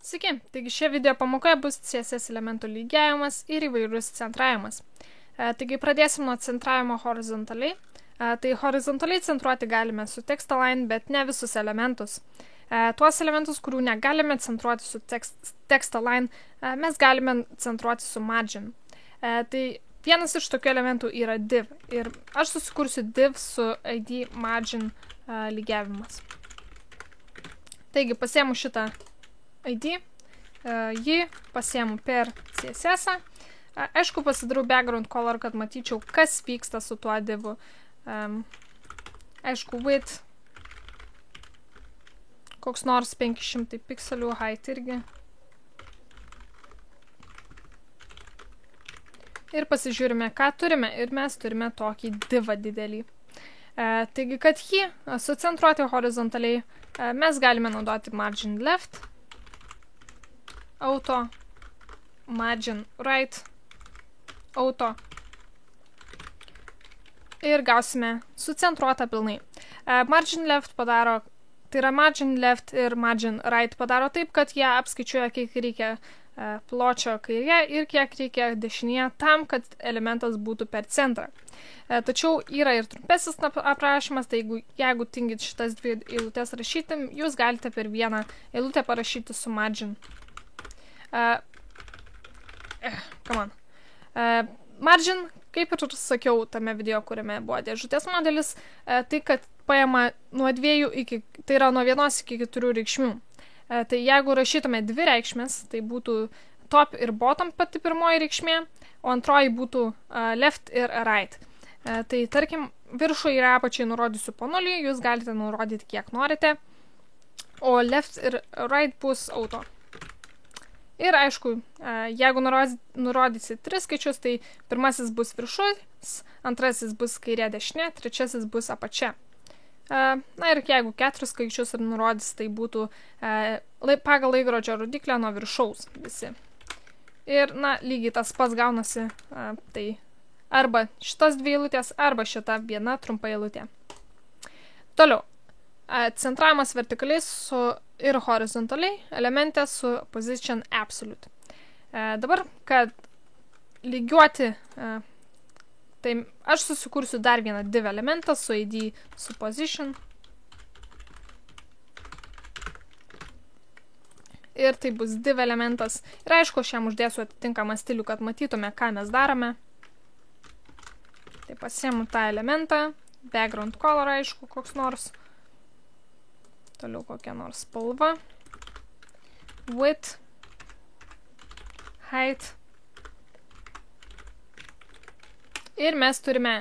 Sveiki, taigi šie video pamokoje bus CSS elementų lygiavimas ir įvairus centravimas. Taigi pradėsim nuo centravimo horizontaliai. Tai horizontaliai centruoti galime su text align, bet ne visus elementus. Tuos elementus, kurių negalime centruoti su text align, mes galime centruoti su margin. Tai vienas iš tokių elementų yra div. Ir aš susikursiu div su id margin lygiavimas. Taigi pasiemu šitą id, jį pasiemu per CSS. Aišku, pasidarau background color, kad matyčiau, kas vyksta su tuo divu. Aišku, width koks nors 500 pikselių, height irgi. Ir pasižiūrime, ką turime. Ir mes turime tokį divą didelį. Taigi, kad jį sucentruoti horizontaliai, mes galime naudoti margin left, auto, margin right, auto. Ir gausime sucentruotą pilnai. Margin left padaro, tai yra margin left ir margin right padaro taip, kad jie apskaičiuoja, kiek reikia pločio kairėje ir kiek reikia dešinėje tam, kad elementas būtų per centrą. Tačiau yra ir trumpesnis aprašymas, tai jeigu tingit šitas dvi eilutės rašyti, jūs galite per vieną eilutę parašyti su margin. Margin, kaip ir sakiau tame video, kuriame buvo dėžutės modelis, tai kad paima nuo 2 iki, tai yra nuo 1 iki 4 reikšmių. Tai jeigu rašytume 2 reikšmės, tai būtų top ir bottom pati pirmoji reikšmė, o antroji būtų left ir right. Tai tarkim, viršų ir apačiai nurodysiu po 0, jūs galite nurodyti kiek norite, o left ir right bus auto. Ir aišku, jeigu nurodysit 3 skaičius, tai pirmasis bus viršus, antrasis bus kairė dešinė, trečiasis bus apačia. Na ir jeigu 4 skaičius ir nurodys, tai būtų pagal laikrodžio rodiklę nuo viršaus visi. Ir, na, lygiai tas pats gaunasi, tai arba šitas 2 eilutės, arba šita viena trumpa eilutė. Toliau, centravimas vertikaliai ir horizontaliai elemente su position absolute. Dabar, kad lygiuoti, tai aš susikursiu dar vieną div elementą su id su position. Ir tai bus div elementas. Ir aišku, aš jam uždėsiu atitinkamą stilių, kad matytume, ką mes darome. Tai pasiemu tą elementą, background color, aišku, koks nors. Toliau kokia nors spalva. Width, height. Ir mes turime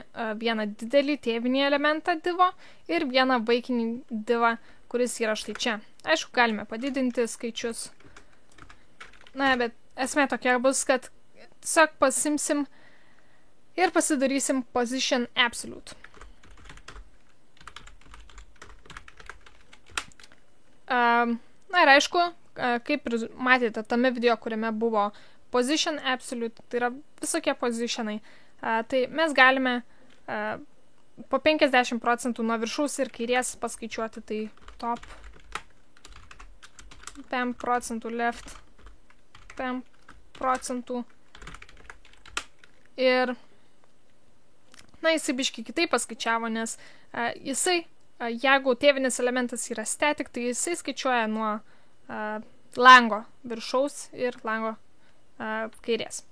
vieną didelį tėvinį elementą divo ir vieną vaikinį divą, kuris yra štai čia. Aišku, galime padidinti skaičius. Na, bet esmė tokia bus, kad tiesiog pasimsim ir pasidarysim position absolute. Na ir aišku, kaip ir matėte tame video, kuriame buvo position absolute, tai yra visokie positionai. Tai mes galime po 50% nuo viršaus ir kairės paskaičiuoti, tai top 10% left 10%. Ir, na, jisai biškai kitaip paskaičiavo, nes jisai, jeigu tėvinis elementas yra static, tai jisai skaičiuoja nuo lango viršaus ir lango kairės.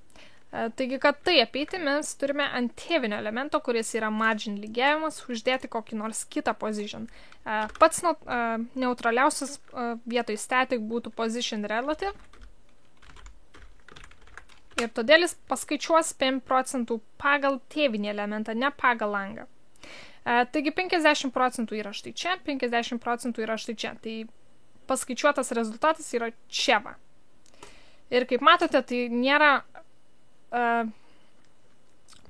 Taigi, kad tai apeiti, mes turime ant tėvinio elemento, kuris yra margin lygiavimas, uždėti kokį nors kitą position. Pats neutraliausias vietoj static būtų position relative. Ir todėl jis paskaičiuos 5% pagal tėvinį elementą, ne pagal langą. Taigi 50% yra štai čia, 50% yra štai čia. Tai paskaičiuotas rezultatas yra čia va. Ir kaip matote, tai nėra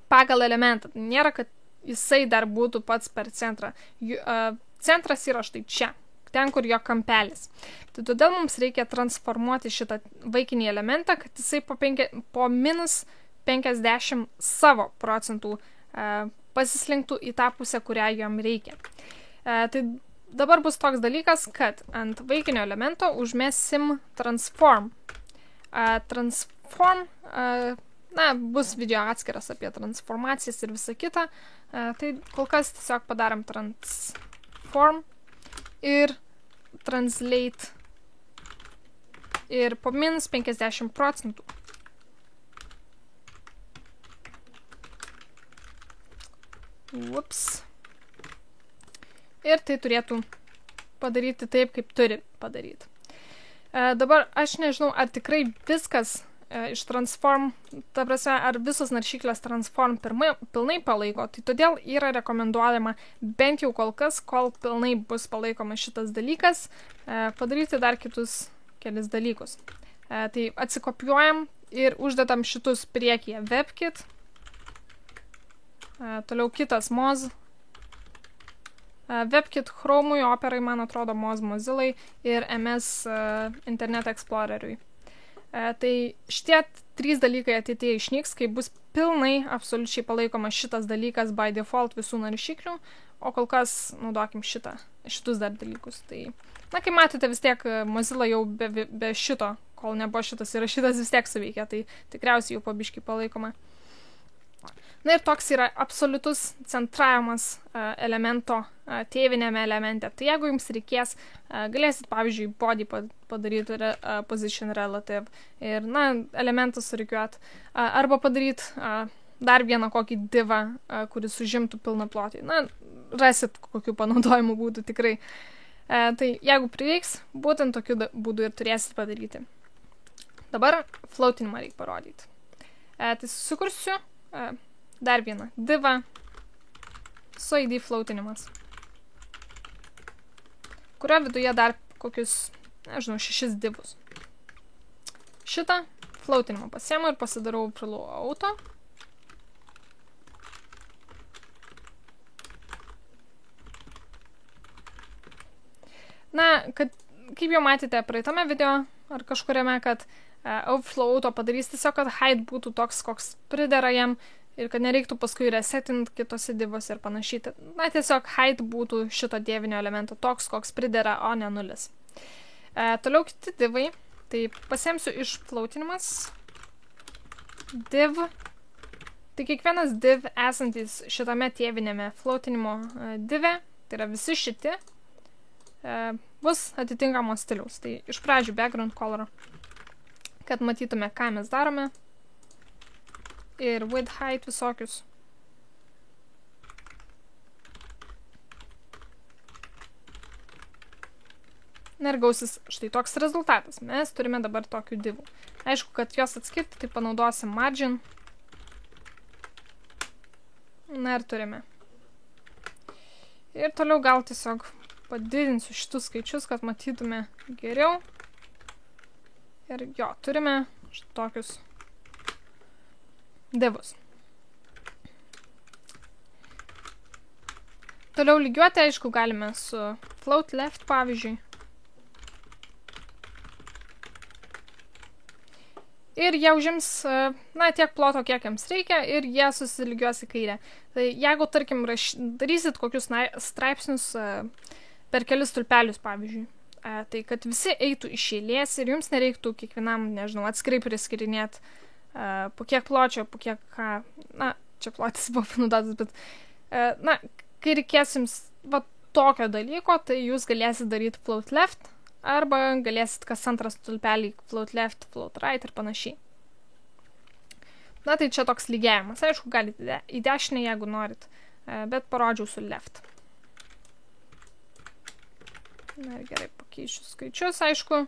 pagal elementą. Nėra, kad jisai dar būtų pats per centrą. Centras yra štai čia, ten, kur jo kampelis. Tai todėl mums reikia transformuoti šitą vaikinį elementą, kad jisai po minus 50 savo procentų pasislinktų į tą pusę, kurią jam reikia. Tai dabar bus toks dalykas, kad ant vaikinio elemento užmesim transform. Transform, bus video atskiras apie transformacijas ir visą kitą. Tai kol kas tiesiog padarom transform ir translate ir po minus 50%. Ups. Ir tai turėtų padaryti taip, kaip turi padaryti. Dabar aš nežinau, ar tikrai viskas iš transform, ta prasme, ar visos naršyklės transform pilnai palaiko, tai todėl yra rekomenduojama bent jau kol kas, kol pilnai bus palaikomas šitas dalykas, padaryti dar kitus kelis dalykus. Tai atsikopijuojam ir uždedam šitus priekyje WebKit, toliau kitas Moz, WebKit Chrome'ui, Operai, man atrodo, Moz Mozillai ir MS Internet Exploreriui. Tai šitie 3 dalykai ateityje išnyks, kai bus pilnai absoliučiai palaikomas šitas dalykas by default visų naršyklių, o kol kas naudokim šitus dar dalykus. Tai, kai matote, vis tiek Mozilla jau be šito, kol nebuvo šitas įrašytas, vis tiek suveikia, tai tikriausiai jau pabiškai palaikoma. Na ir toks yra absoliutus centravimas elemento tėvinėme elemente. Tai jeigu jums reikės, galėsit, pavyzdžiui, body padaryti position relative ir, elementus surikiuot, arba padaryti dar vieną kokį divą, kuris užimtų pilną plotį. Rasit kokių panaudojimų būdų tikrai. Tai jeigu prireiks, būtent tokiu būdu ir turėsit padaryti. Dabar floatinimą reikia parodyti. Tai susikursiu dar vieną divą su ID floatinimas, kurio viduje dar kokius, 6 divus. Šitą floatinimą pasiemu ir pasidarau prilau auto. Kaip jau matėte praeitame video ar kažkuriame, kad overflow auto padarys tiesiog, kad hide būtų toks, koks pridera jam, ir kad nereiktų paskui resetint kitose divose ir panašiai. Tiesiog hide būtų šito dievinio elemento toks, koks pridera, o ne 0. Toliau kiti divai. Tai pasiemsiu iš floatinimas. Div. Tai kiekvienas div esantis šitame tėvinėme floatinimo dive, tai yra visi šiti, bus atitinkamos stiliaus. Tai iš pradžių background color, kad matytume, ką mes darome. Ir width height visokius. Ir gausis štai toks rezultatas. Mes turime dabar tokių divų. Aišku, kad juos atskirti, tai panaudosim margin. Ir turime. Ir toliau gal tiesiog padidinsiu šitus skaičius, kad matytume geriau. Ir jo, turime štai tokius divus. Toliau lygiuoti, aišku, galime su float left, pavyzdžiui. Ir jie užims, tiek ploto, kiek jiems reikia, ir jie susilygiuos į kairę. Tai jeigu, tarkim, darysit kokius straipsnius per kelis stulpelius, pavyzdžiui, tai kad visi eitų iš eilės ir jums nereiktų kiekvienam, atskirai priskirinėti po kiek pločio, po kiek ką, čia plotis buvo panaudotas, bet, kai reikės jums tokio dalyko, tai jūs galėsit daryti float left, arba galėsit kas antras stulpelį float left, float right ir panašiai. Tai čia toks lygiavimas. Aišku, galite į dešinę, jeigu norit, bet parodžiau su left. Ir gerai, pakeičiu skaičius, aišku.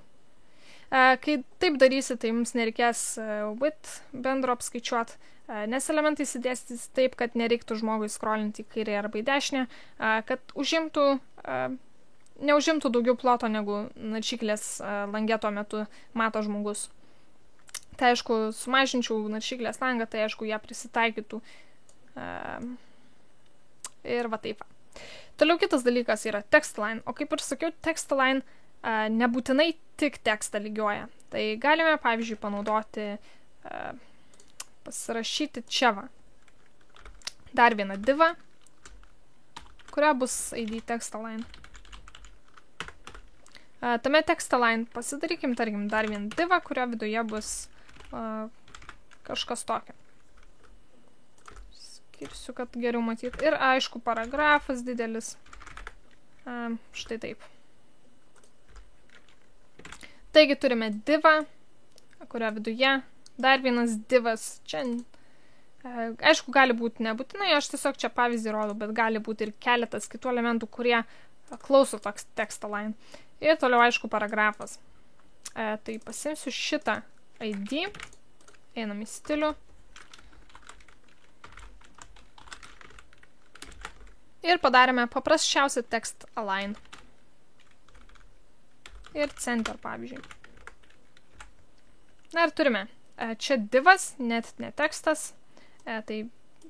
Kai taip darysit, tai jums nereikės width bendro apskaičiuoti, nes elementai įsidėstys taip, kad nereiktų žmogui scrollinti į kairę arba į dešinę, kad neužimtų daugiau ploto, negu naršyklės lange tuo metu mato žmogus. Tai aišku, sumažinčiau naršyklės langą, tai aišku, ją prisitaikytų. Ir va taip. Toliau kitas dalykas yra text line, o kaip ir sakiau, text line nebūtinai tik tekstą lygioja. Tai galime, pavyzdžiui, panaudoti, pasirašyti čia va. Dar vieną divą, kuria bus ID text line. Tame text align pasidarykim, tarkim, dar vieną divą, kurio viduje bus kažkas tokio. Skirsiu, kad geriau matyti. Ir aišku, paragrafas didelis. Štai taip. Taigi turime divą, kurio viduje dar vienas divas. Čia, aišku, gali būti nebūtinai, aš tiesiog čia pavyzdį rodau, bet gali būti ir keletas kitų elementų, kurie klauso toks text align. Ir toliau, aišku, paragrafas. Tai pasimsiu šitą ID, einam į stilių. Ir padarėme paprasčiausią text align. Ir center, pavyzdžiui. Na ir turime. Čia divas, net ne tekstas. Tai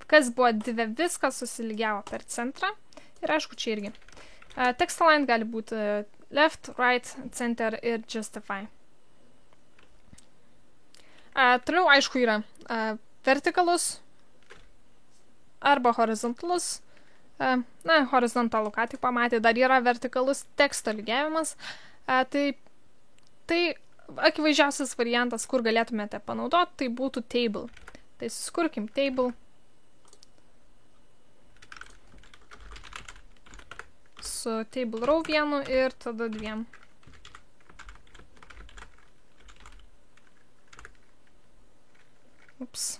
kas buvo dive, viskas susilygiavo per centrą. Ir aišku, čia irgi. Text align gali būti left, right, center ir justify. Toliau, aišku, yra vertikalus arba horizontalus. Na, horizontalų ką tik pamatė, dar yra vertikalus teksto lygiavimas. Tai akivaizdžiausias variantas, kur galėtumėte panaudoti, tai būtų table. Tai susikurkim table. Su table row vienu ir tada dviem. Ups.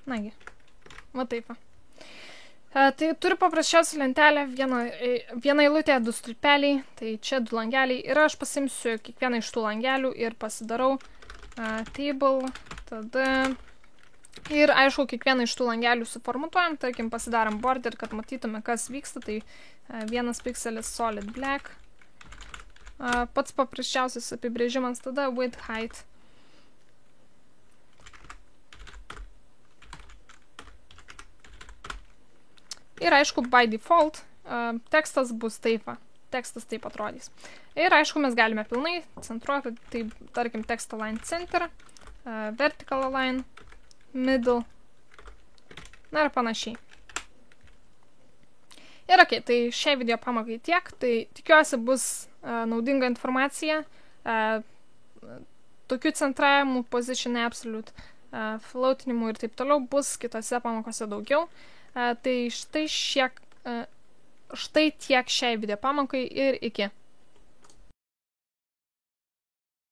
Nagi, va taip va. Tai turiu paprasčiausią lentelę, vieną eilutę, 2 stulpeliai, tai čia 2 langeliai ir aš pasimsiu kiekvieną iš tų langelių ir pasidarau table, tada ir aišku, kiekvieną iš tų langelių suformatuojam, tarkim, pasidarom border, kad matytume, kas vyksta, tai 1 pikselis solid black, pats paprasčiausias apibrėžimas, tada width height. Ir aišku, by default, tekstas bus taip, tekstas taip atrodys. Ir aišku, mes galime pilnai centruoti, tai tarkim, text align center, vertical align, middle, na ir panašiai. Ir ok, tai šiai video pamokai tiek, tai tikiuosi bus naudinga informacija, tokių centravimų, position absolute, floatinimų ir taip toliau bus kitose pamokose daugiau. Tai štai tiek šiai video pamokai ir iki.